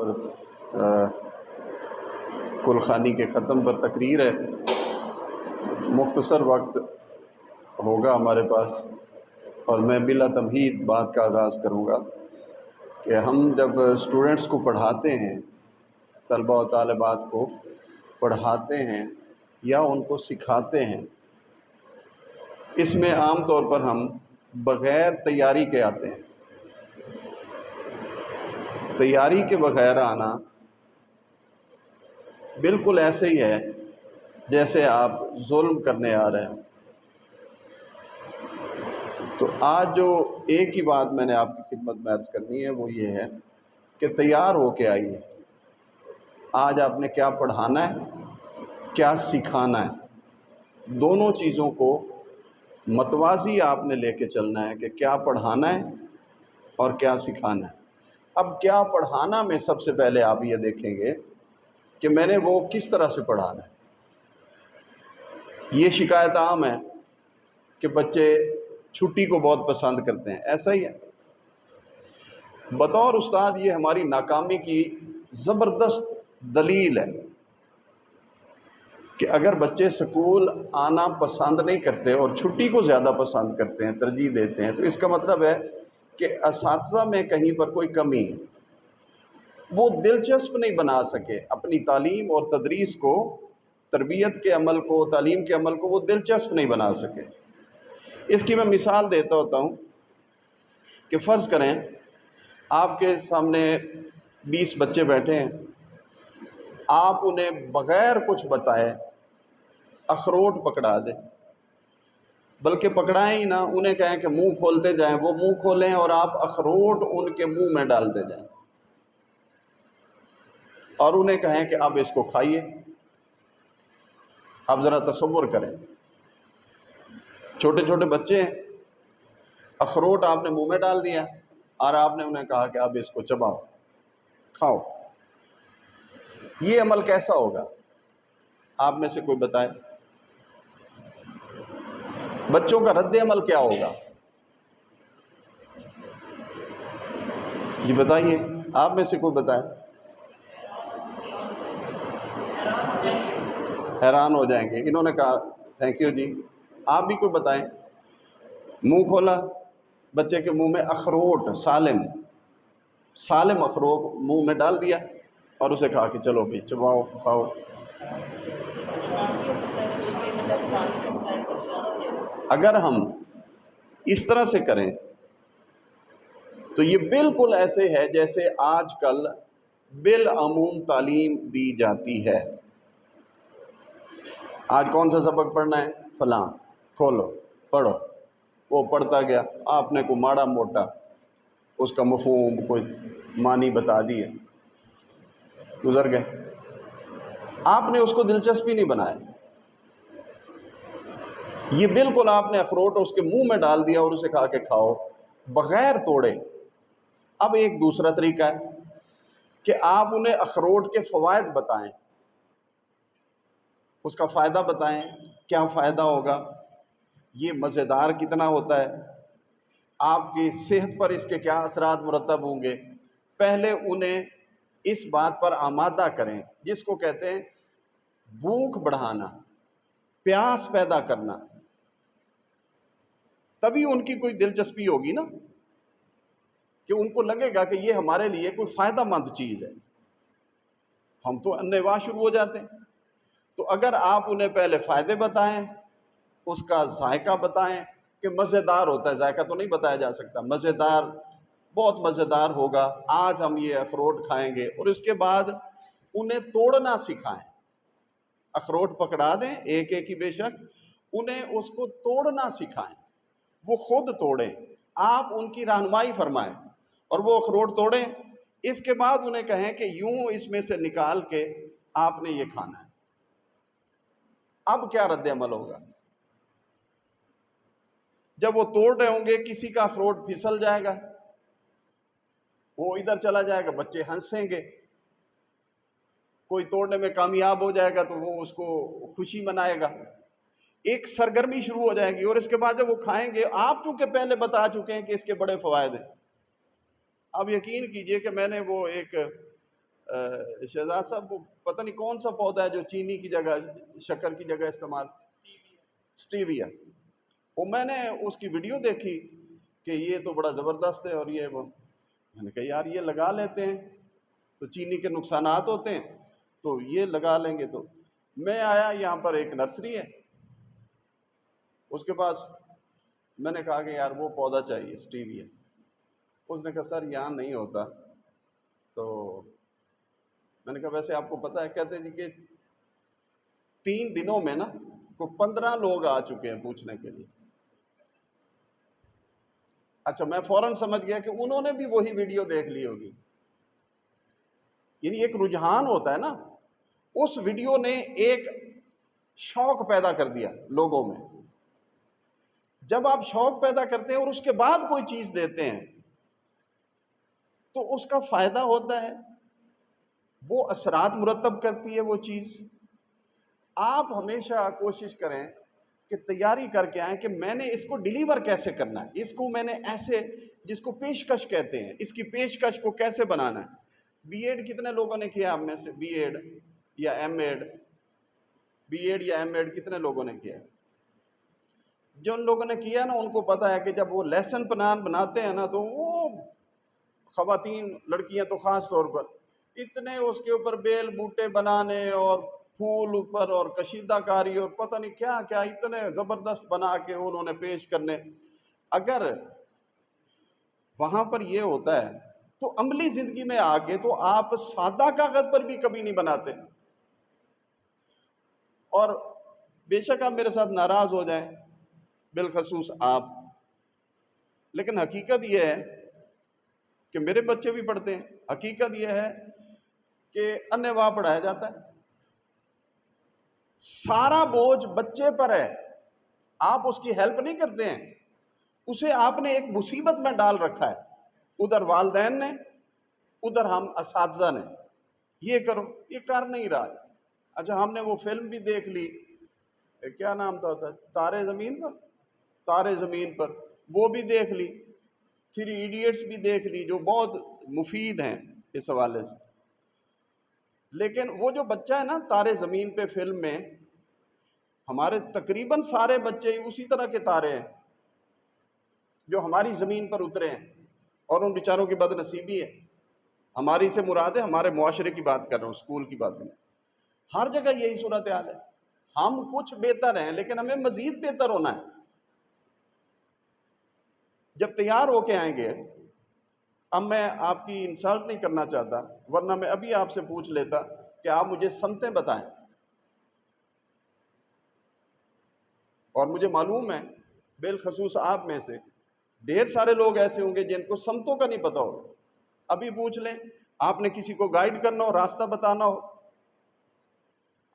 اور کل خانی کے ختم پر تقریر ہے. مختصر وقت ہوگا ہمارے پاس اور میں بلا تمہید بات کا آغاز کروں گا کہ ہم جب اسٹوڈنٹس کو پڑھاتے ہیں، طلباء و طالبات کو پڑھاتے ہیں یا ان کو سکھاتے ہیں، اس میں عام طور پر ہم بغیر تیاری کے آتے ہیں. تیاری کے بغیر آنا بالکل ایسے ہی ہے جیسے آپ ظلم کرنے آ رہے ہیں. تو آج جو ایک ہی بات میں نے آپ کی خدمت میں عرض کرنی ہے وہ یہ ہے کہ تیار ہو کے آئیے. آج آپ نے کیا پڑھانا ہے، کیا سکھانا ہے، دونوں چیزوں کو متوازی آپ نے لے کے چلنا ہے کہ کیا پڑھانا ہے اور کیا سکھانا ہے. اب کیا پڑھانا میں سب سے پہلے آپ یہ دیکھیں گے کہ میں نے وہ کس طرح سے پڑھانا ہے. یہ شکایت عام ہے کہ بچے چھٹی کو بہت پسند کرتے ہیں. ایسا ہی ہے. بطور استاد یہ ہماری ناکامی کی زبردست دلیل ہے کہ اگر بچے سکول آنا پسند نہیں کرتے اور چھٹی کو زیادہ پسند کرتے ہیں، ترجیح دیتے ہیں، تو اس کا مطلب ہے کہ اساتذہ میں کہیں پر کوئی کمی ہے. وہ دلچسپ نہیں بنا سکے اپنی تعلیم اور تدریس کو، تربیت کے عمل کو، تعلیم کے عمل کو وہ دلچسپ نہیں بنا سکے. اس کی میں مثال دیتا ہوتا ہوں کہ فرض کریں آپ کے سامنے 20 بچے بیٹھے ہیں، آپ انہیں بغیر کچھ بتائے اخروٹ پکڑا دیں، بلکہ پکڑائیں ہی نہ، انہیں کہیں کہ منہ کھولتے جائیں، وہ منہ کھولیں اور آپ اخروٹ ان کے منہ میں ڈالتے جائیں اور انہیں کہیں کہ اب اس کو کھائیے. اب ذرا تصور کریں، چھوٹے چھوٹے بچے ہیں، اخروٹ آپ نے منہ میں ڈال دیا اور آپ نے انہیں کہا کہ اب اس کو چباؤ، کھاؤ. یہ عمل کیسا ہوگا؟ آپ میں سے کوئی بتائے. بچوں کا رد عمل کیا ہوگا؟ جی بتائیے، آپ میں سے کوئی بتائے. حیران ہو جائیں گے. انہوں نے کہا تھینک یو جی. آپ بھی کوئی بتائیں. منہ کھولا، بچے کے منہ میں اخروٹ، سالم اخروٹ منہ میں ڈال دیا اور اسے کہا کہ چلو بھی چباؤ، کھاؤ. اگر ہم اس طرح سے کریں تو یہ بالکل ایسے ہے جیسے آج کل بالعموم تعلیم دی جاتی ہے. آج کون سا سبق پڑھنا ہے؟ فلاں، کھولو پڑھو. وہ پڑھتا گیا، آپ نے کوئی ماڑا موٹا اس کا مفہوم، کوئی معنی بتا دیے، گزر گئے. آپ نے اس کو دلچسپی نہیں بنایا. یہ بالکل آپ نے اخروٹ اس کے منہ میں ڈال دیا اور اسے کہا کہ کھاؤ بغیر توڑے. اب ایک دوسرا طریقہ ہے کہ آپ انہیں اخروٹ کے فوائد بتائیں، اس کا فائدہ بتائیں، کیا فائدہ ہوگا، یہ مزیدار کتنا ہوتا ہے، آپ کی صحت پر اس کے کیا اثرات مرتب ہوں گے. پہلے انہیں اس بات پر آمادہ کریں جس کو کہتے ہیں بھوک بڑھانا، پیاس پیدا کرنا. تبھی ان کی کوئی دلچسپی ہوگی نا، کہ ان کو لگے گا کہ یہ ہمارے لیے کوئی فائدہ مند چیز ہے. ہم تو انیوا شروع ہو جاتے ہیں. تو اگر آپ انہیں پہلے فائدے بتائیں، اس کا ذائقہ بتائیں کہ مزیدار ہوتا ہے، ذائقہ تو نہیں بتایا جا سکتا، مزیدار، بہت مزیدار ہوگا، آج ہم یہ اخروٹ کھائیں گے. اور اس کے بعد انہیں توڑنا سکھائیں. اخروٹ پکڑا دیں ایک ایک ہی، بے شک انہیں اس کو توڑنا سکھائیں، وہ خود توڑیں، آپ ان کی رہنمائی فرمائیں اور وہ اخروٹ توڑیں. اس کے بعد انہیں کہیں کہ یوں اس میں سے نکال کے آپ نے یہ کھانا ہے. اب کیا رد عمل ہوگا؟ جب وہ توڑ رہے ہوں گے کسی کا اخروٹ پھسل جائے گا، وہ ادھر چلا جائے گا، بچے ہنسیں گے. کوئی توڑنے میں کامیاب ہو جائے گا تو وہ اس کو خوشی منائے گا. ایک سرگرمی شروع ہو جائے گی. اور اس کے بعد جب وہ کھائیں گے، آپ چونکہ پہلے بتا چکے ہیں کہ اس کے بڑے فوائد ہیں. اب یقین کیجئے کہ میں نے وہ ایک شہزاد صاحب وہ پتہ نہیں کون سا پودا ہے جو چینی کی جگہ شکر کی جگہ استعمال، سٹیویا، وہ میں نے اس کی ویڈیو دیکھی کہ یہ تو بڑا زبردست ہے، اور یہ وہ میں نے کہا یار یہ لگا لیتے ہیں، تو چینی کے نقصانات ہوتے ہیں تو یہ لگا لیں گے۔ تو میں آیا، یہاں پر ایک نرسری ہے، اس کے پاس میں نے کہا کہ یار وہ پودا چاہیے سٹیویا، اس نے کہا سر یہاں نہیں ہوتا۔ تو میں نے کہا ویسے آپ کو پتہ ہے؟ کہتے جی کہ 3 دنوں میں نا کو 15 لوگ آ چکے ہیں پوچھنے کے لیے۔ اچھا میں فوراً سمجھ گیا کہ انہوں نے بھی وہی ویڈیو دیکھ لی ہوگی، یعنی ایک رجحان ہوتا ہے نا، اس ویڈیو نے ایک شوق پیدا کر دیا لوگوں میں۔ جب آپ شوق پیدا کرتے ہیں اور اس کے بعد کوئی چیز دیتے ہیں تو اس کا فائدہ ہوتا ہے، وہ اثرات مرتب کرتی ہے وہ چیز۔ آپ ہمیشہ کوشش کریں کہ تیاری کر کے آئیں کہ میں نے اس کو ڈیلیور کیسے کرنا ہے، اس کو میں نے ایسے، جس کو پیشکش کہتے ہیں، اس کی پیشکش کو کیسے بنانا ہے۔ بی ایڈ کتنے لوگوں نے کیا آپ میں سے؟ بی ایڈ یا ایم ایڈ؟ بی ایڈ یا ایم ایڈ کتنے لوگوں نے کیا؟ جن لوگوں نے کیا نا ان کو پتہ ہے کہ جب وہ لیسن پلان بناتے ہیں نا تو وہ خواتین لڑکیاں تو خاص طور پر اتنے اس کے اوپر بیل بوٹے بنانے اور پھول اوپر اور کشیدہ کاری اور پتہ نہیں کیا کیا اتنے زبردست بنا کے انہوں نے پیش کرنے۔ اگر وہاں پر یہ ہوتا ہے تو عملی زندگی میں آگے تو آپ سادہ کاغذ پر بھی کبھی نہیں بناتے۔ اور بے شک آپ میرے ساتھ ناراض ہو جائیں، بالخصوص آپ، لیکن حقیقت یہ ہے کہ میرے بچے بھی پڑھتے ہیں، حقیقت یہ ہے کہ انواع پڑھایا جاتا ہے، سارا بوجھ بچے پر ہے، آپ اس کی ہیلپ نہیں کرتے ہیں، اسے آپ نے ایک مصیبت میں ڈال رکھا ہے، ادھر والدین نے، ادھر ہم اساتذہ نے، یہ کرو، یہ کر نہیں رہا۔ اچھا ہم نے وہ فلم بھی دیکھ لی، کیا نام تھا تارے زمین پر، تارے زمین پر، وہ بھی دیکھ لی، 3 ایڈیٹس بھی دیکھ لی جو بہت مفید ہیں اس حوالے سے۔ لیکن وہ جو بچہ ہے نا تارے زمین پہ فلم میں، ہمارے تقریباً سارے بچے اسی طرح کے تارے ہیں جو ہماری زمین پر اترے ہیں، اور ان بیچاروں کی بد نصیبی ہے۔ ہماری سے مراد ہے ہمارے معاشرے کی بات کر رہا ہوں، اسکول کی بات نہیں، ہر جگہ یہی صورتحال ہے۔ ہم کچھ بہتر ہیں لیکن ہمیں مزید بہتر ہونا ہے۔ جب تیار ہو کے آئیں گے، اب میں آپ کی انسلٹ نہیں کرنا چاہتا، ورنہ میں ابھی آپ سے پوچھ لیتا کہ آپ مجھے سمتیں بتائیں، اور مجھے معلوم ہے بالخصوص آپ میں سے ڈھیر سارے لوگ ایسے ہوں گے جن کو سمتوں کا نہیں پتا ہوگا۔ ابھی پوچھ لیں، آپ نے کسی کو گائیڈ کرنا ہو، راستہ بتانا ہو،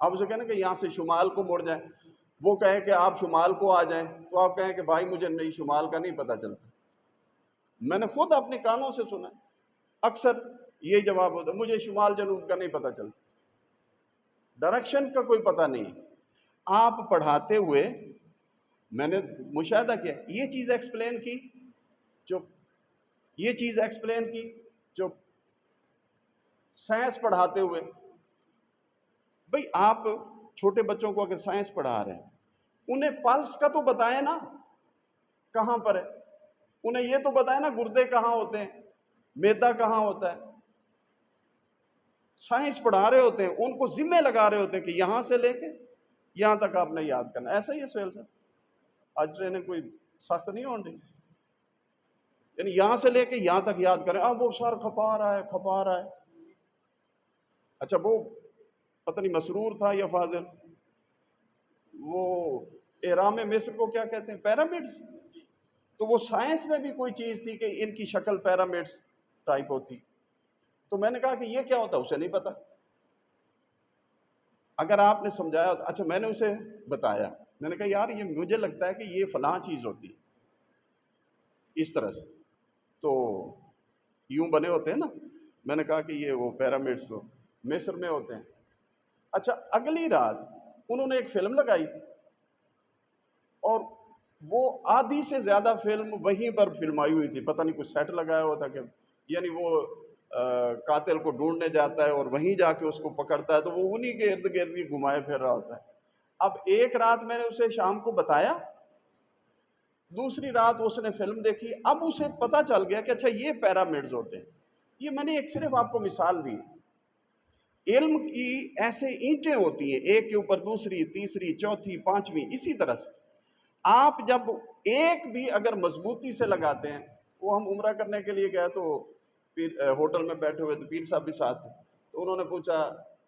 آپ اسے کہنا کہ یہاں سے شمال کو مڑ جائیں، وہ کہیں کہ آپ شمال کو آ جائیں، تو آپ کہیں کہ بھائی مجھے نہیں شمال کا نہیں پتا چلتا۔ میں نے خود اپنے کانوں سے سنا ہے، اکثر یہ جواب ہوتا ہے مجھے شمال جنوب کا نہیں پتا چلتا، ڈائریکشن کا کوئی پتہ نہیں۔ آپ پڑھاتے ہوئے میں نے مشاہدہ کیا، یہ چیز ایکسپلین کی، چپ، یہ چیز ایکسپلین کی، چپ۔ سائنس پڑھاتے ہوئے، بھئی آپ چھوٹے بچوں کو اگر سائنس پڑھا رہے ہیں انہیں پلس کا تو بتائیں نا کہاں پر ہے، انہیں یہ تو بتائیں نا گردے کہاں ہوتے ہیں، میدا کہاں ہوتا ہے۔ سائنس پڑھا رہے ہوتے ہیں، ان کو ذمہ لگا رہے ہوتے ہیں کہ یہاں سے لے کے یہاں تک آپ نے یاد کرنا۔ ایسا ہی ہے سہیل صاحب، آج ٹریننگ کوئی سخت نہیں ہو رہی، یعنی یہاں سے لے کے یہاں تک یاد کریں۔ اب وہ سر کھپا رہا ہے کھپا رہا ہے۔ اچھا وہ پتہ نہیں مسرور تھا یا فاضل، وہ احرام مصر کو کیا کہتے ہیں، پیرامڈز، تو وہ سائنس میں بھی کوئی چیز تھی کہ ان کی شکل پیرامڈز ٹائپ ہوتی، تو میں نے کہا کہ یہ کیا ہوتا، اسے نہیں پتا۔ اگر آپ نے سمجھایا ہوتا، اچھا میں نے اسے بتایا، میں نے کہا یار یہ مجھے لگتا ہے کہ یہ فلاں چیز ہوتی اس طرح سے، تو یوں بنے ہوتے ہیں نا، میں نے کہا کہ یہ وہ پیرامڈز تو مصر میں ہوتے ہیں۔ اچھا اگلی رات انہوں نے ایک فلم لگائی اور وہ آدھی سے زیادہ فلم وہیں پر فلمائی ہوئی تھی، پتہ نہیں کچھ سیٹ لگایا ہوا تھا کہ، یعنی وہ قاتل کو ڈھونڈنے جاتا ہے اور وہیں جا کے اس کو پکڑتا ہے تو وہ انہی کے ارد گرد ہی گھمائے پھر رہا ہوتا ہے۔ اب ایک رات میں نے اسے شام کو بتایا، دوسری رات اس نے فلم دیکھی، اب اسے پتہ چل گیا کہ اچھا یہ پیرامڈز ہوتے ہیں۔ یہ میں نے ایک صرف آپ کو مثال دی۔ علم کی ایسے اینٹیں ہوتی ہیں، ایک کے اوپر دوسری، تیسری، چوتھی، پانچویں، اسی طرح سے آپ جب ایک بھی اگر مضبوطی سے لگاتے ہیں، وہ ہم عمرہ کرنے کے لیے گئے تو ہوٹل میں بیٹھے ہوئے تو پیر صاحب بھی ساتھ تھے، تو انہوں نے پوچھا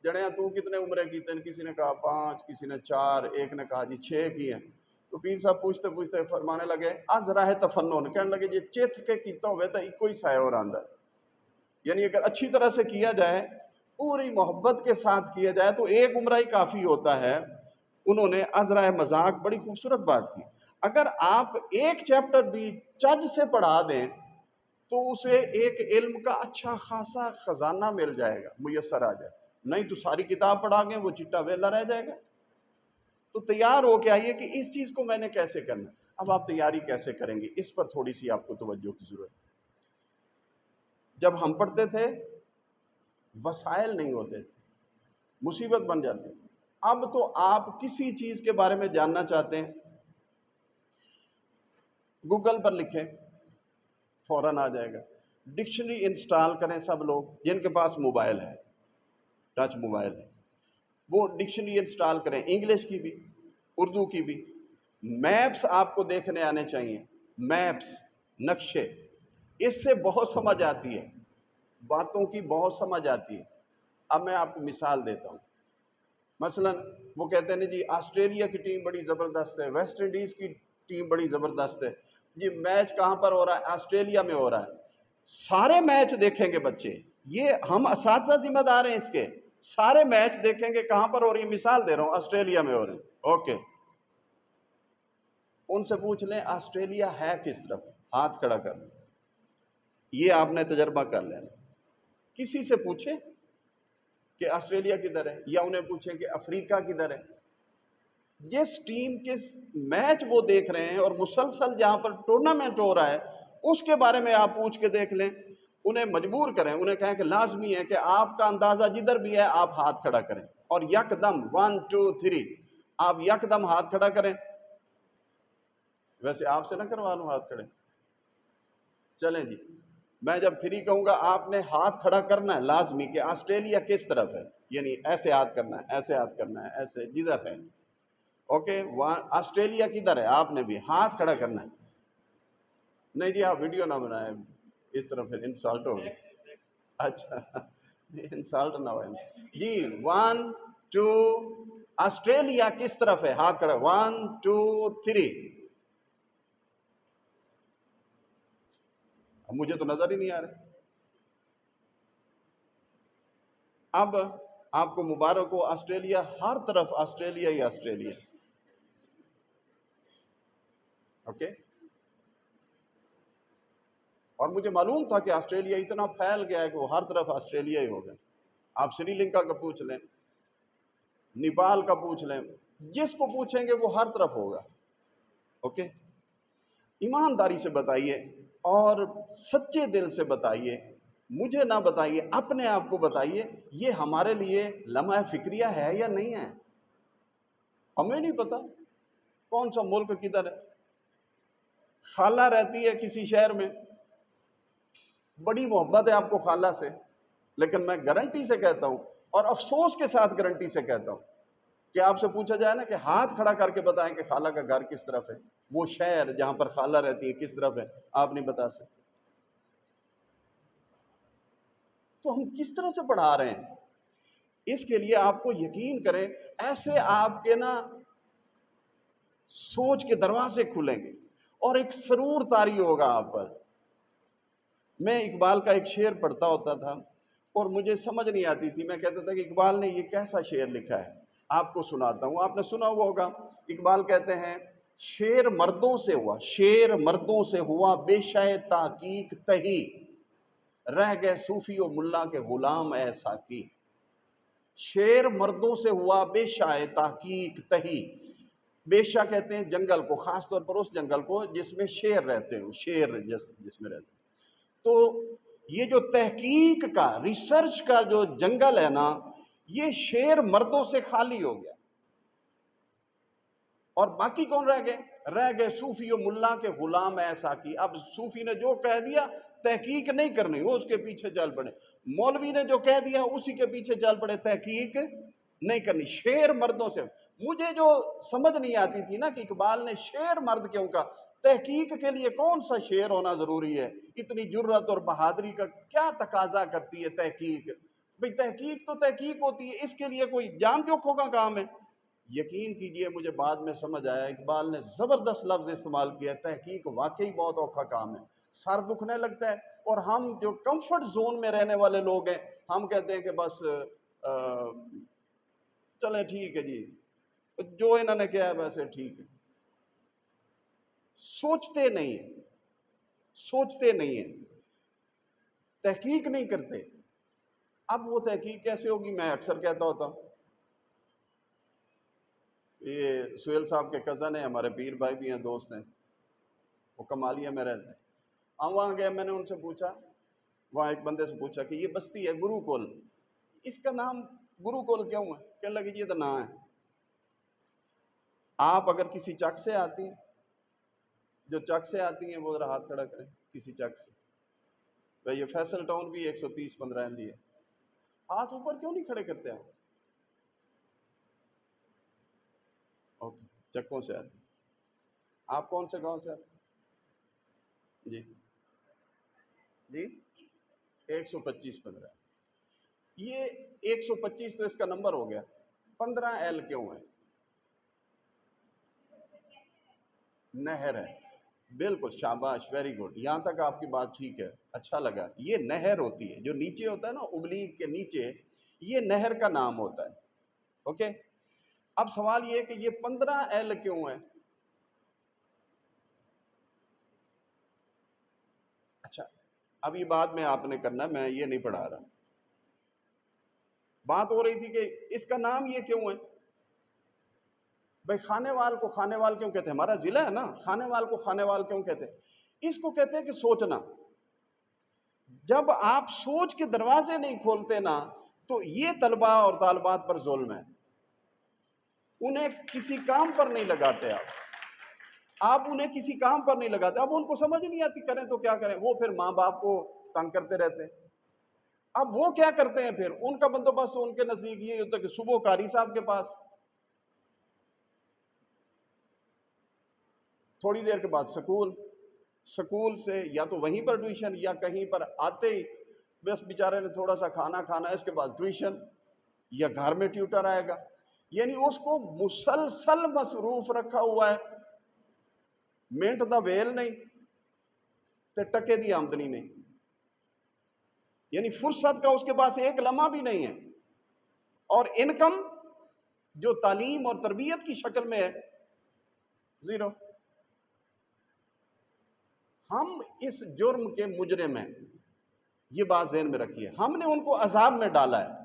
جڑیاں تو کتنے عمرے کیتے ہیں؟ کسی نے کہا 5، کسی نے 4، ایک نے کہا جی 6 کی ہیں۔ تو پیر صاحب پوچھتے پوچھتے فرمانے لگے از راہ تفنن، کہنے لگے جی چت کے کیتا ہوئے تو ایک ہی سایہ اور آندا ہے، یعنی اگر اچھی طرح سے کیا جائے، پوری محبت کے ساتھ کیا جائے تو ایک عمرہ ہی کافی ہوتا ہے۔ انہوں نے ازرائے مذاق بڑی خوبصورت بات کی، اگر آپ ایک چیپٹر بھی چج سے پڑھا دیں تو اسے ایک علم کا اچھا خاصا خزانہ مل جائے گا، میسر آ جائے، نہیں تو ساری کتاب پڑھا گئے وہ چٹا ویلا رہ جائے گا۔ تو تیار ہو کے آئیے کہ اس چیز کو میں نے کیسے کرنا۔ اب آپ تیاری کیسے کریں گے، اس پر تھوڑی سی آپ کو توجہ کی ضرورت ہے۔ جب ہم پڑھتے تھے وسائل نہیں ہوتے تھے، مصیبت بن جاتی۔ اب تو آپ کسی چیز کے بارے میں جاننا چاہتے ہیں، گوگل پر لکھیں فوراً آ جائے گا۔ ڈکشنری انسٹال کریں سب لوگ جن کے پاس موبائل ہے، ٹچ موبائل ہے، وہ ڈکشنری انسٹال کریں، انگلش کی بھی، اردو کی بھی۔ میپس آپ کو دیکھنے آنے چاہیے، میپس، نقشے، اس سے بہت سمجھ آتی ہے، باتوں کی بہت سمجھ آتی ہے۔ اب میں آپ کو مثال دیتا ہوں، مثلا وہ کہتے ہیں جی آسٹریلیا کی ٹیم بڑی زبردست ہے، ویسٹ انڈیز کی ٹیم بڑی زبردست ہے، جی میچ کہاں پر ہو رہا ہے؟ آسٹریلیا میں ہو رہا ہے۔ سارے میچ دیکھیں گے بچے، یہ ہم اساتذہ ذمہ دار ہیں اس کے، سارے میچ دیکھیں گے کہاں پر ہو رہی ہے، مثال دے رہا ہوں آسٹریلیا میں ہو رہے ہیں، اوکے۔ ان سے پوچھ لیں آسٹریلیا ہے کس طرف، ہاتھ کھڑا کر لیں، یہ آپ نے تجربہ کر لینا۔ کسی سے پوچھیں کہ آسٹریلیا کدھر ہے، یا انہیں پوچھیں کہ افریقہ کدھر ہے۔ جس ٹیم کے میچ وہ دیکھ رہے ہیں اور مسلسل جہاں پر ٹورنامنٹ ہو رہا ہے اس کے بارے میں آپ پوچھ کے دیکھ لیں، انہیں مجبور کریں، انہیں کہیں کہ لازمی ہے کہ آپ کا اندازہ جدھر بھی ہے آپ ہاتھ کھڑا کریں، اور یکدم 1 2 3 آپ یکدم ہاتھ کھڑا کریں۔ ویسے آپ سے نہ کروا لوں ہاتھ کھڑے، چلیں جی، میں جب 3 کہوں گا آپ نے ہاتھ کھڑا کرنا ہے لازمی کہ آسٹریلیا کس طرف ہے، یعنی ایسے ہاتھ کرنا ہے، ایسے ہاتھ کرنا ہے، ایسے جدھر ہے، اوکے۔ آسٹریلیا کدھر ہے آپ نے بھی ہاتھ کھڑا کرنا ہے۔ نہیں جی آپ ویڈیو نہ بنائیں، اس طرح پھر انسالٹ ہوگی۔ اچھا انسالٹ نہ ہوئے جی۔ 1 2 آسٹریلیا کس طرف ہے، ہاتھ کھڑا، 1 2 3۔ مجھے تو نظر ہی نہیں آ رہا۔ اب آپ کو مبارک ہو، آسٹریلیا ہر طرف آسٹریلیا ہی آسٹریلیا، اوکے۔ اور مجھے معلوم تھا کہ آسٹریلیا اتنا پھیل گیا ہے کہ وہ ہر طرف آسٹریلیا ہی ہوگا۔ آپ سری لنکا کا پوچھ لیں، نیپال کا پوچھ لیں، جس کو پوچھیں گے وہ ہر طرف ہوگا، اوکے۔ ایمانداری سے بتائیے اور سچے دل سے بتائیے، مجھے نہ بتائیے، اپنے آپ کو بتائیے یہ ہمارے لیے لمحہ فکریہ ہے یا نہیں ہے۔ ہمیں نہیں پتا کون سا ملک کدھر ہے۔ خالہ رہتی ہے کسی شہر میں، بڑی محبت ہے آپ کو خالہ سے، لیکن میں گارنٹی سے کہتا ہوں اور افسوس کے ساتھ گارنٹی سے کہتا ہوں کہ آپ سے پوچھا جائے نا کہ ہاتھ کھڑا کر کے بتائیں کہ خالہ کا گھر کس طرف ہے، وہ شہر جہاں پر خالہ رہتی ہے کس طرف ہے، آپ نہیں بتا سکتے۔ تو ہم کس طرح سے پڑھا رہے ہیں؟ اس کے لیے آپ کو یقین کریں، ایسے آپ کے نا سوچ کے دروازے کھلیں گے اور ایک سرور طاری ہوگا آپ پر۔ میں اقبال کا ایک شعر پڑھتا ہوتا تھا اور مجھے سمجھ نہیں آتی تھی، میں کہتا تھا کہ اقبال نے یہ کیسا شعر لکھا ہے، آپ کو سناتا ہوں، آپ نے سنا ہوا ہوگا۔ اقبال کہتے ہیں شعر مردوں سے ہوا، شعر مردوں سے ہوا بے شے تحقیق تہی، رہ گئے صوفی و ملا کے غلام اے ساقی۔ شعر مردوں سے ہوا بے شے تحقیق تہی، بے شا کہتے ہیں جنگل کو، خاص طور پر اس جنگل کو جس میں شیر رہتے ہیں، شیر جس میں رہتے ہیں۔ تو یہ جو تحقیق کا، ریسرچ کا جو جنگل ہے نا، یہ شیر مردوں سے خالی ہو گیا، اور باقی کون رہ گئے؟ رہ گئے صوفی و ملا کے غلام ایسا کی۔ اب صوفی نے جو کہہ دیا تحقیق نہیں کرنی، وہ اس کے پیچھے چل پڑے، مولوی نے جو کہہ دیا اسی کے پیچھے چل پڑے، تحقیق نہیں کرنی۔ شیر مردوں سے، مجھے جو سمجھ نہیں آتی تھی نا کہ اقبال نے شیر مرد کیوں کہا، تحقیق کے لیے کون سا شیر ہونا ضروری ہے؟ اتنی جرت اور بہادری کا کیا تقاضا کرتی ہے تحقیق؟ بھئی تحقیق تو تحقیق ہوتی ہے، اس کے لیے کوئی جان جوکھوں کا کام ہے؟ یقین کیجئے مجھے بعد میں سمجھ آیا، اقبال نے زبردست لفظ استعمال کیا، تحقیق واقعی بہت اوکھا کام ہے، سر دکھنے لگتا ہے، اور ہم جو کمفرٹ زون میں رہنے والے لوگ ہیں، ہم کہتے ہیں کہ بس چلیں ٹھیک ہے جی، جو انہوں نے کیا ہے ویسے ٹھیک ہے، سوچتے نہیں ہیں، سوچتے نہیں ہیں، تحقیق نہیں کرتے۔ اب وہ تحقیق کیسے ہوگی؟ میں اکثر کہتا ہوتا ہوں، یہ سہیل صاحب کے کزن ہیں، ہمارے پیر بھائی بھی ہیں، دوست ہیں، وہ کمالیہ میں رہتے ہیں۔ ہم وہاں گئے، میں نے ان سے پوچھا، وہاں ایک بندے سے پوچھا کہ یہ بستی ہے گرو کول، اس کا نام گرو کول کیوں ہے؟ کہنے لگے یہ تو نام ہے۔ آپ اگر کسی چک سے آتی ہیں، جو چک سے آتی ہیں وہ ذرا ہاتھ کھڑا کریں، کسی چک سے، بھئی یہ فیصل ٹاؤن بھی 130-15 MB ہے، ہاتھ اوپر کیوں نہیں کھڑے کرتے آپ؟ اوکے، چکوں سے آتی ہیں۔ آپ کون سے گاؤں سے آتے ہیں؟ جی جی 125-15، یہ 125 تو اس کا نمبر ہو گیا، 15L کیوں ہے؟ نہر ہے، بالکل، شاباش، ویری گڈ، یہاں تک آپ کی بات ٹھیک ہے، اچھا لگا۔ یہ نہر ہوتی ہے، جو نیچے ہوتا ہے نا ابلیغ کے نیچے، یہ نہر کا نام ہوتا ہے، اوکے۔ اب سوال یہ ہے کہ یہ 15L کیوں ہے؟ اچھا، اب یہ بات میں آپ نے کرنا، میں یہ نہیں پڑھا رہا، بات ہو رہی تھی کہ اس کا نام یہ کیوں ہے؟ بھائی کھانے وال کو کھانے وال کیوں کہتے ہیں؟ ہمارا ضلع ہے نا، کھانے وال کو کھانے وال کیوں کہتے ہیں؟ اس کو کہتے ہیں کہ سوچنا۔ جب آپ سوچ کے دروازے نہیں کھولتے نا، تو یہ طلبہ اور طالبات پر ظلم ہے، انہیں کسی کام پر نہیں لگاتے آپ انہیں کسی کام پر نہیں لگاتے، اب ان کو سمجھ نہیں آتی کریں تو کیا کریں، وہ پھر ماں باپ کو تنگ کرتے رہتے ہیں۔ اب وہ کیا کرتے ہیں؟ پھر ان کا بندوبست ان کے نزدیک یہ ہوتا ہے کہ صبح قاری صاحب کے پاس، تھوڑی دیر کے بعد سکول سے یا تو وہیں پر ٹیوشن، یا کہیں پر آتے ہی بس بیچارے نے تھوڑا سا کھانا کھانا ہے، اس کے بعد ٹیوشن، یا گھر میں ٹیوٹر آئے گا، یعنی اس کو مسلسل مصروف رکھا ہوا ہے، منٹ دا ویل نہیں تے ٹکے دی آمدنی نہیں، یعنی فرصت کا اس کے پاس ایک لمحہ بھی نہیں ہے، اور انکم جو تعلیم اور تربیت کی شکل میں ہے، زیرو۔ ہم اس جرم کے مجرم ہیں، یہ بات ذہن میں رکھیے، ہم نے ان کو عذاب میں ڈالا ہے،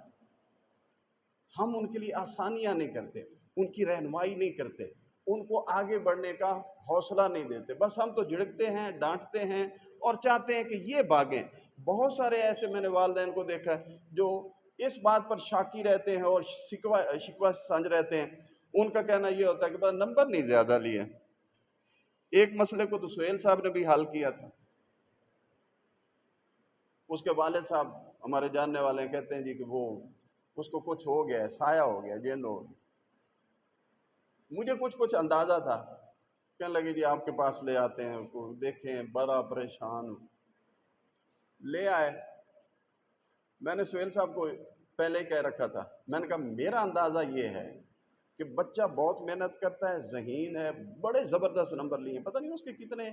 ہم ان کے لیے آسانیاں نہیں کرتے، ان کی رہنمائی نہیں کرتے، ان کو آگے بڑھنے کا حوصلہ نہیں دیتے، بس ہم تو جھڑکتے ہیں، ڈانٹتے ہیں، اور چاہتے ہیں کہ یہ بھاگیں۔ بہت سارے ایسے میں نے والدین کو دیکھا ہے جو اس بات پر شاکی رہتے ہیں اور شکوہ سنج رہتے ہیں، ان کا کہنا یہ ہوتا ہے کہ بس نمبر نہیں زیادہ لیے۔ ایک مسئلے کو تو سہیل صاحب نے بھی حل کیا تھا، اس کے والد صاحب ہمارے جاننے والے ہیں، کہتے ہیں جی کہ وہ اس کو کچھ ہو گیا ہے، سایہ ہو گیا، جن ہو گیا۔ مجھے کچھ اندازہ تھا، کہنے لگے جی آپ کے پاس لے آتے ہیں، کو دیکھیں بڑا پریشان، لے آئے۔ میں نے سہیل صاحب کو پہلے ہی کہہ رکھا تھا، میں نے کہا میرا اندازہ یہ ہے کہ بچہ بہت محنت کرتا ہے، ذہین ہے، بڑے زبردست نمبر لیے ہیں، پتہ نہیں اس کے کتنے،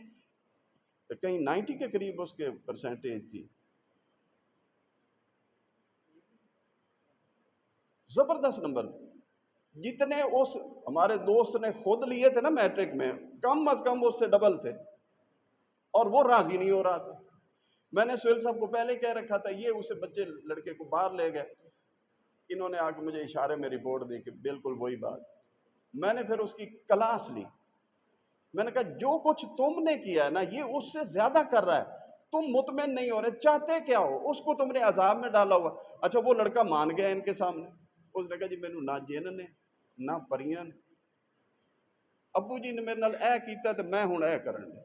کہیں 90 کے قریب اس کے پرسنٹیج تھی، زبردست نمبر تھے، جتنے اس ہمارے دوست نے خود لیے تھے نا میٹرک میں، کم از کم اس سے ڈبل تھے، اور وہ راضی نہیں ہو رہا تھا۔ میں نے سہیل صاحب کو پہلے کہہ رکھا تھا، یہ اسے بچے لڑکے کو باہر لے گئے، انہوں نے آ کے مجھے اشارے میں رپورٹ دی کہ بالکل وہی بات۔ میں نے پھر اس کی کلاس لی، میں نے کہا جو کچھ تم نے کیا ہے نا، یہ اس سے زیادہ کر رہا ہے، تم مطمئن نہیں ہو رہے، چاہتے کیا ہو؟ اس کو تم نے عذاب میں ڈالا ہوا۔ اچھا وہ لڑکا مان گیا ان کے سامنے، اس نے کہا جی مینوں نہ جن نے نہ پریاں نے، ابو جی نے میرے نال اے کیتا تے میں ہن اے کرن لگا۔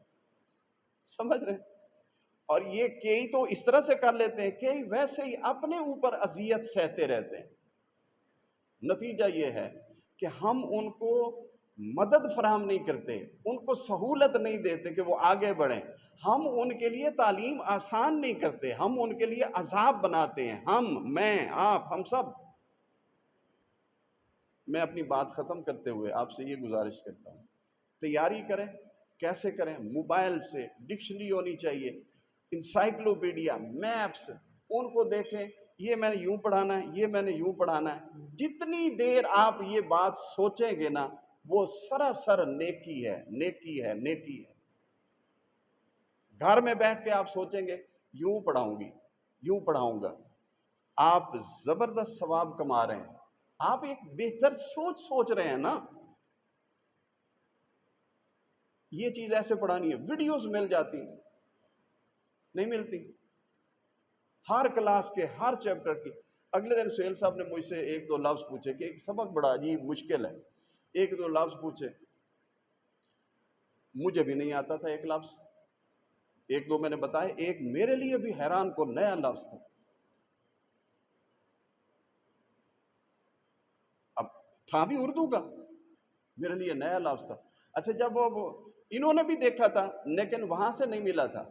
سمجھ رہے ہیں؟ اور یہ کئی تو اس طرح سے کر لیتے ہیں، کئی ویسے ہی اپنے اوپر اذیت سہتے رہتے ہیں۔ نتیجہ یہ ہے کہ ہم ان کو مدد فراہم نہیں کرتے، ان کو سہولت نہیں دیتے کہ وہ آگے بڑھیں، ہم ان کے لیے تعلیم آسان نہیں کرتے، ہم ان کے لیے عذاب بناتے ہیں، میں آپ ہم سب۔ میں اپنی بات ختم کرتے ہوئے آپ سے یہ گزارش کرتا ہوں، تیاری کریں۔ کیسے کریں؟ موبائل سے ڈکشنری ہونی چاہیے، انسائکلوپیڈیا، میپس، ان کو دیکھیں، یہ میں نے یوں پڑھانا ہے، یہ میں نے یوں پڑھانا ہے۔ جتنی دیر آپ یہ بات سوچیں گے نا، وہ سراسر نیکی ہے، نیکی ہے، نیکی ہے۔ گھر میں بیٹھ کے آپ سوچیں گے یوں پڑھاؤں گی، یوں پڑھاؤں گا، آپ زبردست ثواب کما رہے ہیں۔ آپ ایک بہتر سوچ رہے ہیں نا، یہ چیز ایسے پڑھانی ہے۔ ویڈیوز مل جاتی ہیں، نہیں ملتی؟ ہر کلاس کے ہر چیپٹر کی۔ اگلے دن سہیل صاحب نے مجھ سے ایک دو لفظ پوچھے کہ ایک سبق بڑا عجیب مشکل ہے، ایک دو لفظ پوچھے، مجھے بھی نہیں آتا تھا ایک لفظ، ایک دو میں نے بتائے، ایک میرے لیے بھی حیران کو نیا لفظ تھا، اب تھا بھی اردو کا، میرے لیے نیا لفظ تھا۔ اچھا جب وہ انہوں نے بھی دیکھا تھا لیکن وہاں سے نہیں ملا تھا،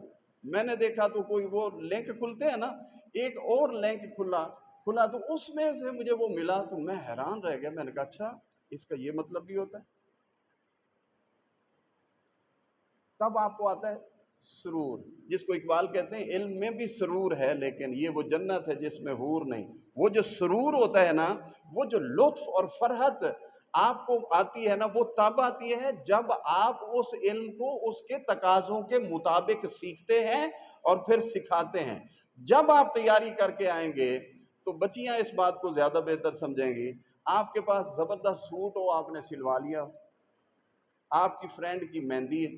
میں نے دیکھا تو کوئی وہ لنک کھلتے ہیں نا، ایک اور لنک کھلا تو اس میں سے مجھے وہ ملا تو میں حیران رہ گیا، میں نے کہا اچھا اس کا یہ مطلب بھی ہوتا ہے۔ تب آپ کو آتا ہے سرور، جس کو اقبال کہتے ہیں علم میں بھی سرور ہے لیکن یہ وہ جنت ہے جس میں حور نہیں۔ وہ جو سرور ہوتا ہے نا، وہ جو لطف اور فرحت آپ کو آتی ہے نا، وہ تب آتی ہے جب آپ اس علم کو اس کے تقاضوں کے مطابق سیکھتے ہیں اور پھر سکھاتے ہیں۔ جب آپ تیاری کر کے آئیں گے تو بچیاں اس بات کو زیادہ بہتر سمجھیں گی۔ آپ کے پاس زبردست سوٹ ہو، آپ نے سلوا لیا، آپ کی فرینڈ کی مہندی ہے،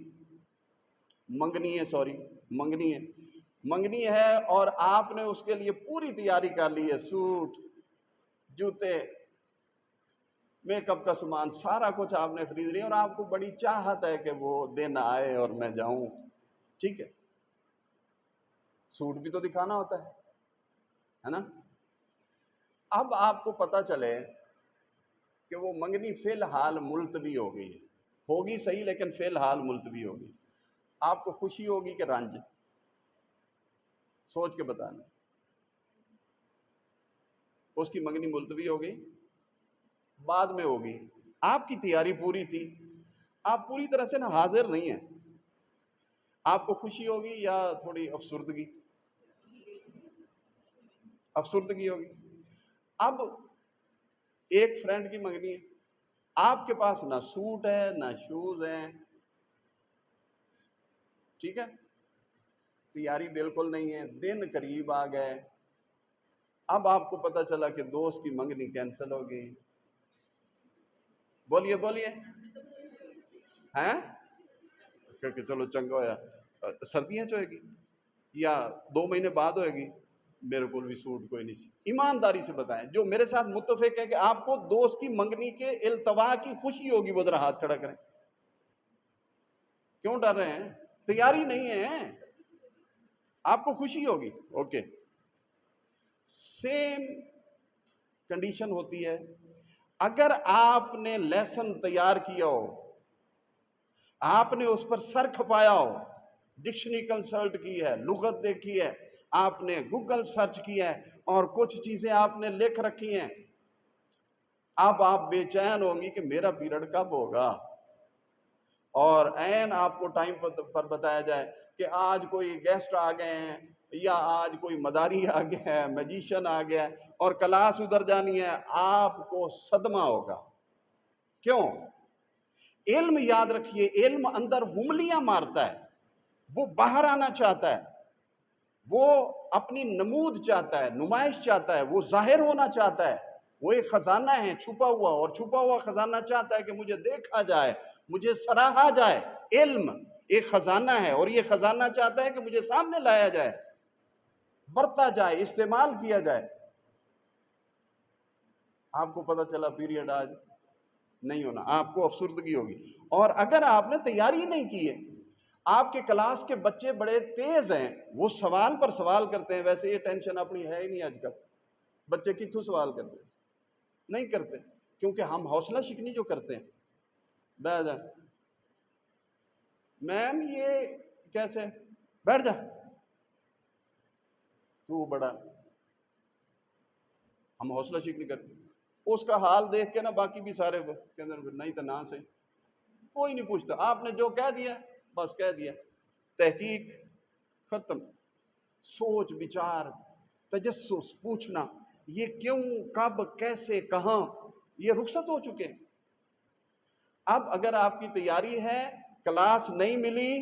منگنی ہے اور آپ نے اس کے لیے پوری تیاری کر لی ہے، سوٹ، جوتے، میک اپ کا سامان، سارا کچھ آپ نے خرید لیا اور آپ کو بڑی چاہت ہے کہ وہ دن آئے اور میں جاؤں، ٹھیک ہے؟ سوٹ بھی تو دکھانا ہوتا ہے نا؟ اب آپ کو پتا چلے کہ وہ منگنی فی الحال ملتوی ہو گئی ہے، ہوگی صحیح لیکن فی الحال ملتوی ہوگی، آپ کو خوشی ہوگی کہ رنج؟ سوچ کے بتانا۔ اس کی منگنی ملتوی ہو گئی، بعد میں ہوگی، آپ کی تیاری پوری تھی، آپ پوری طرح سے نا حاضر نہیں ہیں، آپ کو خوشی ہوگی یا تھوڑی افسردگی ہوگی؟ اب ایک فرینڈ کی منگنی ہے، آپ کے پاس نہ سوٹ ہے نہ شوز ہیں، ٹھیک ہے؟ تیاری بالکل نہیں ہے، دن قریب آ گئے، اب آپ کو پتا چلا کہ دوست کی منگنی کینسل ہو گئی، بولیے ہیں کہ چلو چنگا ہویا، سردیاں چ ہوئے گی یا 2 مہینے بعد ہوئے گی، میرے کو بھی سوٹ کوئی نہیں سی۔ ایمانداری سے بتائیں، جو میرے ساتھ متفق ہے کہ آپ کو دوست کی منگنی کے التوا کی خوشی ہوگی، وہ ذرا ہاتھ کھڑا کریں۔ کیوں ڈر رہے ہیں؟ تیاری نہیں ہے، آپ کو خوشی ہوگی، اوکے۔ سیم کنڈیشن ہوتی ہے اگر آپ نے لیسن تیار کیا ہو، آپ نے اس پر سر کھپایا ہو، ڈکشنری کنسلٹ کی ہے، لغت دیکھی ہے، آپ نے گوگل سرچ کیا ہے اور کچھ چیزیں آپ نے لکھ رکھی ہیں، اب آپ بے چین ہوں گی کہ میرا پیریڈ کب ہوگا، اور عین آپ کو ٹائم پر بتایا جائے کہ آج کوئی گیسٹ آ گئے ہیں یا آج کوئی مداری آ گیا ہے، میجیشین آ گیا ہے اور کلاس ادھر جانی ہے، آپ کو صدمہ ہوگا۔ کیوں؟ علم یاد رکھیے، علم اندر ہملیاں مارتا ہے، وہ باہر آنا چاہتا ہے، وہ اپنی نمود چاہتا ہے، نمائش چاہتا ہے، وہ ظاہر ہونا چاہتا ہے، وہ ایک خزانہ ہے چھپا ہوا، اور چھپا ہوا خزانہ چاہتا ہے کہ مجھے دیکھا جائے، مجھے سراہا جائے۔ علم ایک خزانہ ہے، اور یہ خزانہ چاہتا ہے کہ مجھے سامنے لایا جائے، برتا جائے، استعمال کیا جائے۔ آپ کو پتہ چلا پیریڈ آج نہیں ہونا، آپ کو افسردگی ہوگی۔ اور اگر آپ نے تیاری نہیں کی ہے، آپ کے کلاس کے بچے بڑے تیز ہیں، وہ سوال پر سوال کرتے ہیں، ویسے یہ ٹینشن اپنی ہے ہی نہیں آج کل، بچے کتھوں سوال کرتے ہیں؟ نہیں کرتے، کیونکہ ہم حوصلہ شکنی جو کرتے ہیں، بیٹھ جا میم یہ کیسے، بیٹھ جا تو بڑا، ہم حوصلہ شکنی کرتے ہیں۔ اس کا حال دیکھ کے نا باقی بھی سارے کے اندر نہیں تو نہ صحیح، کوئی نہیں پوچھتا، آپ نے جو کہہ دیا بس کہہ دیا، تحقیق ختم۔ سوچ بچار، تجسس، پوچھنا یہ کیوں، کب، کیسے، کہاں، یہ رخصت ہو چکے ہیں۔ اب اگر آپ کی تیاری ہے، کلاس نہیں ملی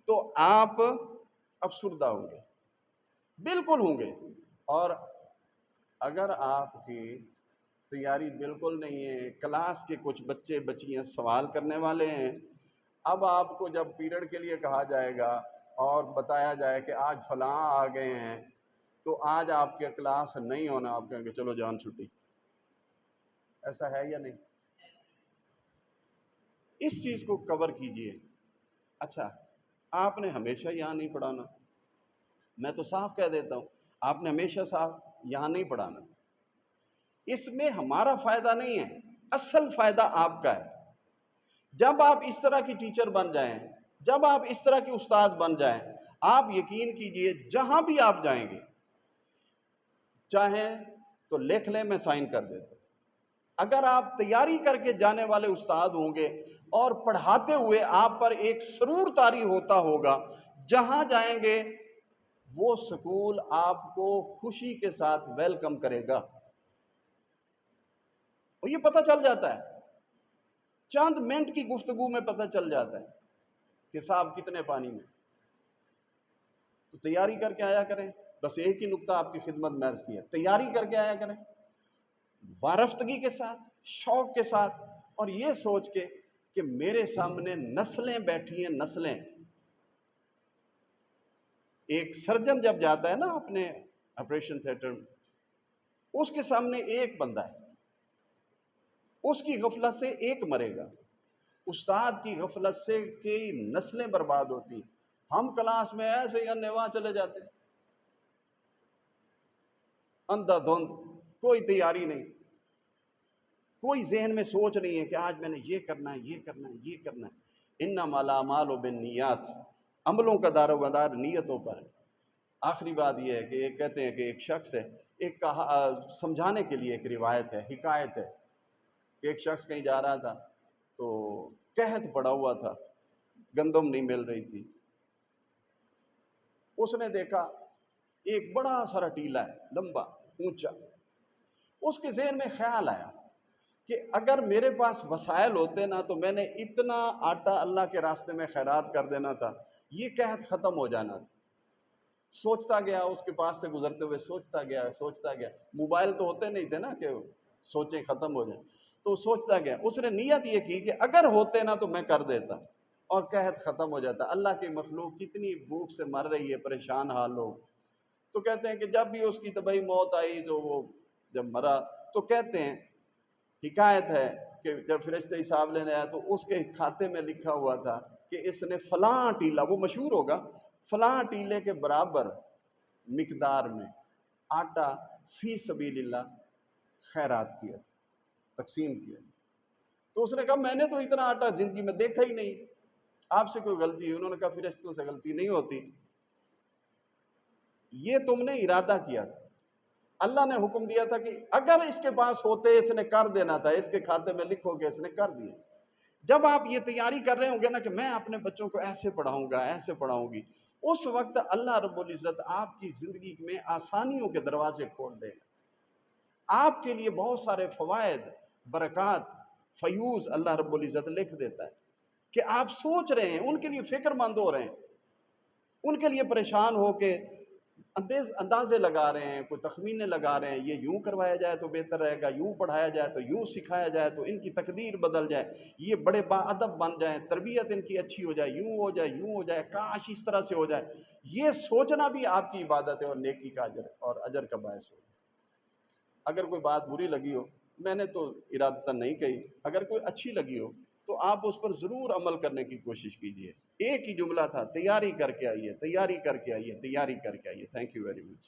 تو آپ افسردہ ہوں گے، بالکل ہوں گے۔ اور اگر آپ کی تیاری بالکل نہیں ہے، کلاس کے کچھ بچے بچیاں سوال کرنے والے ہیں، اب آپ کو جب پیریڈ کے لیے کہا جائے گا اور بتایا جائے کہ آج فلاں آ گئے ہیں تو آج آپ کے کلاس نہیں ہونا، آپ کہیں گے چلو جان چھٹی۔ ایسا ہے یا نہیں؟ اس چیز کو کور کیجئے۔ اچھا، آپ نے ہمیشہ یہاں نہیں پڑھانا، میں تو صاف کہہ دیتا ہوں، آپ نے ہمیشہ صاف یہاں نہیں پڑھانا، اس میں ہمارا فائدہ نہیں ہے، اصل فائدہ آپ کا ہے۔ جب آپ اس طرح کی ٹیچر بن جائیں، جب آپ اس طرح کے استاد بن جائیں، آپ یقین کیجئے جہاں بھی آپ جائیں گے، چاہیں تو لکھ لیں، میں سائن کر دیتا ہوں۔ اگر آپ تیاری کر کے جانے والے استاد ہوں گے اور پڑھاتے ہوئے آپ پر ایک سرور طاری ہوتا ہوگا، جہاں جائیں گے وہ سکول آپ کو خوشی کے ساتھ ویلکم کرے گا، اور یہ پتہ چل جاتا ہے، چند منٹ کی گفتگو میں پتہ چل جاتا ہے کہ صاحب کتنے پانی میں۔ تو تیاری کر کے آیا کریں، بس ایک ہی نقطہ آپ کی خدمت میں عرض کیا، تیاری کر کے آیا کریں، وارفتگی کے ساتھ، شوق کے ساتھ، اور یہ سوچ کے کہ میرے سامنے نسلیں بیٹھی ہیں، نسلیں۔ ایک سرجن جب جاتا ہے نا اپنے آپریشن تھیٹر میں، اس کے سامنے ایک بندہ ہے، اس کی غفلت سے ایک مرے گا، استاد کی غفلت سے کئی نسلیں برباد ہوتی۔ ہم کلاس میں ایسے ہی انیواں چلے جاتے ہیں، اندھا دھند، کوئی تیاری نہیں، کوئی ذہن میں سوچ نہیں ہے کہ آج میں نے یہ کرنا ہے، یہ کرنا ہے، یہ کرنا ہے۔ انما الاعمال بالنیات، عملوں کا دار و مدار نیتوں پر ہے۔ آخری بات یہ ہے کہ ایک کہتے ہیں کہ ایک شخص ہے، ایک سمجھانے کے لیے ایک روایت ہے، حکایت ہے کہ ایک شخص کہیں جا رہا تھا تو قحط پڑا ہوا تھا، گندم نہیں مل رہی تھی۔ اس نے دیکھا ایک بڑا سارا ٹیلا ہے، لمبا اونچا، اس کے ذہن میں خیال آیا کہ اگر میرے پاس وسائل ہوتے نا تو میں نے اتنا آٹا اللہ کے راستے میں خیرات کر دینا تھا، یہ قحط ختم ہو جانا تھا۔ سوچتا گیا، اس کے پاس سے گزرتے ہوئے سوچتا گیا، موبائل تو ہوتے نہیں تھے نا کہ سوچیں ختم ہو جائیں، تو سوچتا گیا، اس نے نیت یہ کی کہ اگر ہوتے نا تو میں کر دیتا اور قحط ختم ہو جاتا۔ اللہ کی مخلوق کتنی بھوک سے مر رہی ہے، پریشان حال لوگ، تو کہتے ہیں کہ جب بھی اس کی طبعی موت آئی، جو وہ جب مرا، تو کہتے ہیں، حکایت ہے کہ جب فرشتے حساب لینے آیا تو اس کے کھاتے میں لکھا ہوا تھا کہ اس نے فلاں ٹیلا، وہ مشہور ہوگا، فلاں ٹیلے کے برابر مقدار میں آٹا فی سبیل اللہ خیرات کیا، تقسیم کیا۔ تو اس نے کہا میں نے تو اتنا آٹا زندگی میں دیکھا ہی نہیں، آپ سے کوئی غلطی ہے؟ انہوں نے کہا فرشتوں سے غلطی نہیں ہوتی، یہ تم نے ارادہ کیا تھا، اللہ نے حکم دیا تھا کہ اگر اس کے پاس ہوتے اس نے کر دینا تھا، اس کے کھاتے میں لکھو کہ اس نے کر دیا۔ جب آپ یہ تیاری کر رہے ہوں گے نا کہ میں اپنے بچوں کو ایسے پڑھاؤں گا، ایسے پڑھاؤں گی، اس وقت اللہ رب العزت آپ کی زندگی میں آسانیوں کے دروازے کھول دے گا، آپ کے لیے بہت سارے فوائد، برکات، فیوز اللہ رب العزت لکھ دیتا ہے کہ آپ سوچ رہے ہیں، ان کے لیے فکر مند ہو رہے ہیں، ان کے لیے پریشان ہو کے اندازے لگا رہے ہیں، کوئی تخمینے لگا رہے ہیں، یہ یوں کروایا جائے تو بہتر رہے گا، یوں پڑھایا جائے تو یوں سکھایا جائے تو ان کی تقدیر بدل جائے، یہ بڑے باادب بن جائیں، تربیت ان کی اچھی ہو جائے، یوں ہو جائے، یوں ہو جائے، کاش اس طرح سے ہو جائے، یہ سوچنا بھی آپ کی عبادت ہے اور نیکی کا اجر اور اجر کا باعث ہو۔ اگر کوئی بات بری لگی ہو، میں نے تو ارادتاً نہیں کہی، اگر کوئی اچھی لگی ہو تو آپ اس پر ضرور عمل کرنے کی کوشش کیجئے۔ ایک ہی جملہ تھا، تیاری کر کے آئیے، تیاری کر کے آئیے، تیاری کر کے آئیے۔ Thank you very much.